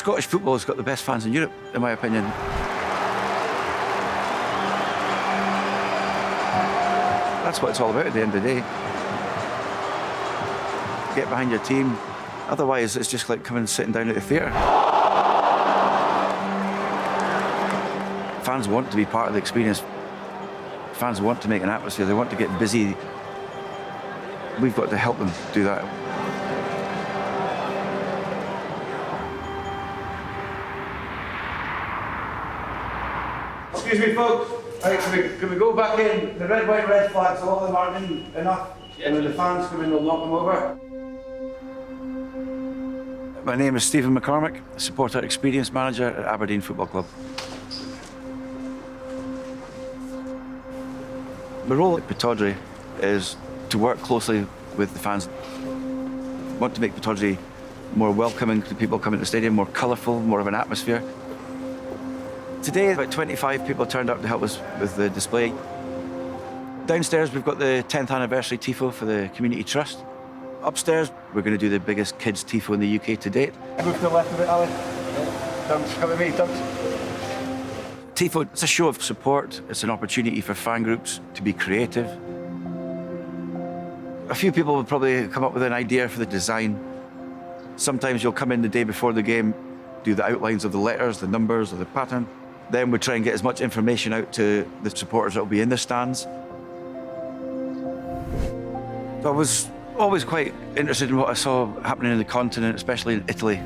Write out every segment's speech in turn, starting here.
Scottish football has got the best fans in Europe, in my opinion. That's what it's all about at the end of the day. Get behind your team. Otherwise, it's just like coming and sitting down at the theatre. Fans want to be part of the experience. Fans want to make an atmosphere. They want to get busy. We've got to help them do that. Excuse me, folks. Right, can we go back in? The red, white, red flags, a lot of them aren't in enough. And when the fans come in, they'll knock them over. My name is Stephen McCormick, Supporter Experience Manager at Aberdeen Football Club. My role at Pittodrie is to work closely with the fans. I want to make Pittodrie more welcoming to people coming to the stadium, more colourful, more of an atmosphere. Today, about 25 people turned up to help us with the display. Downstairs, we've got the 10th anniversary Tifo for the Community Trust. Upstairs, we're going to do the biggest kids Tifo in the UK to date. Move to the left a bit, Ali. Come with me, Dunks. Tifo, it's a show of support. It's an opportunity for fan groups to be creative. A few people will probably come up with an idea for the design. Sometimes you'll come in the day before the game, do the outlines of the letters, the numbers, or the pattern. Then we try and get as much information out to the supporters that will be in the stands. I was always quite interested in what I saw happening in the continent, especially in Italy.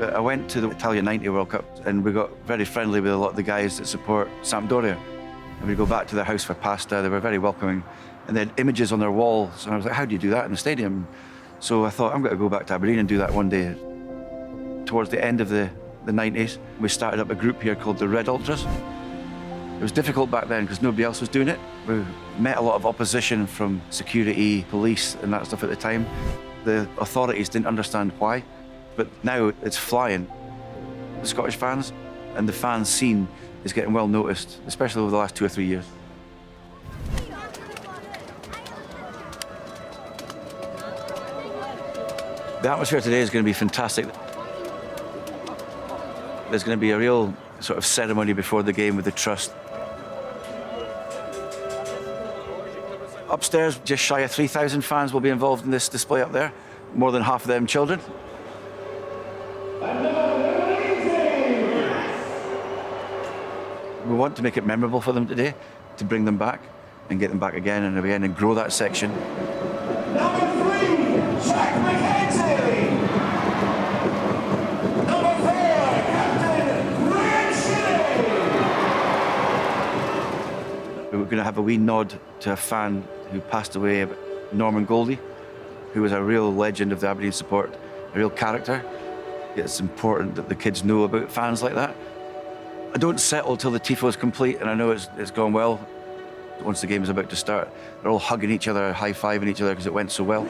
I went to the Italian 90 World Cup and we got very friendly with a lot of the guys that support Sampdoria. And we'd go back to their house for pasta. They were very welcoming. And they had images on their walls. And I was like, how do you do that in the stadium? So I thought, I'm going to go back to Aberdeen and do that one day. Towards the end of the 90s, we started up a group here called the Red Ultras. It was difficult back then because nobody else was doing it. We met a lot of opposition from security, police and that stuff at the time. The authorities didn't understand why, but now it's flying. The Scottish fans and the fan scene is getting well noticed, especially over the last 2 or 3 years. The atmosphere today is going to be fantastic. There's going to be a real sort of ceremony before the game with the Trust. Upstairs, just shy of 3,000 fans will be involved in this display up there, more than half of them children. We want to make it memorable for them today, to bring them back and get them back again and again and grow that section. We're going to have a wee nod to a fan who passed away, Norman Goldie, who was a real legend of the Aberdeen support, a real character. It's important that the kids know about fans like that. I don't settle till the Tifo is complete, and I know it's gone well. Once the game is about to start, they're all hugging each other, high-fiving each other because it went so well.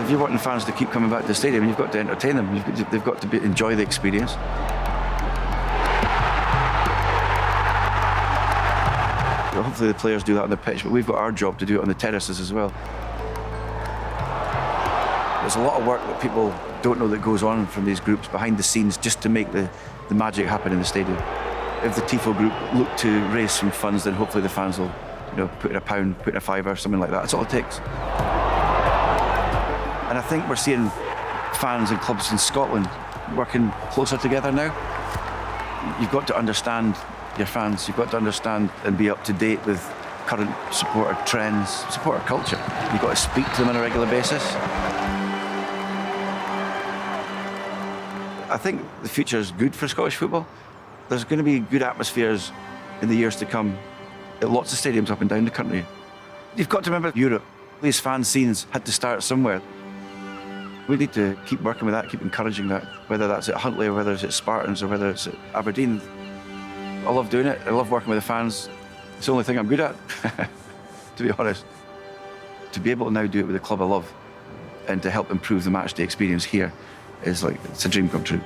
If you're wanting fans to keep coming back to the stadium, you've got to entertain them. They've got to enjoy the experience. Hopefully the players do that on the pitch, but we've got our job to do it on the terraces as well. There's a lot of work that people don't know that goes on from these groups behind the scenes just to make the magic happen in the stadium. If the Tifo group look to raise some funds, then hopefully the fans will, put in a pound, put in a fiver, something like that. That's all it takes. And I think we're seeing fans and clubs in Scotland working closer together now. You've got to understand your fans. You've got to understand and be up to date with current supporter trends, supporter culture. You've got to speak to them on a regular basis. I think the future is good for Scottish football. There's going to be good atmospheres in the years to come at lots of stadiums up and down the country. You've got to remember Europe. These fan scenes had to start somewhere. We need to keep working with that, keep encouraging that, whether that's at Huntly or whether it's at Spartans or whether it's at Aberdeen. I love doing it. I love working with the fans. It's the only thing I'm good at, to be honest. To be able to now do it with the club I love and to help improve the matchday experience here is it's a dream come true.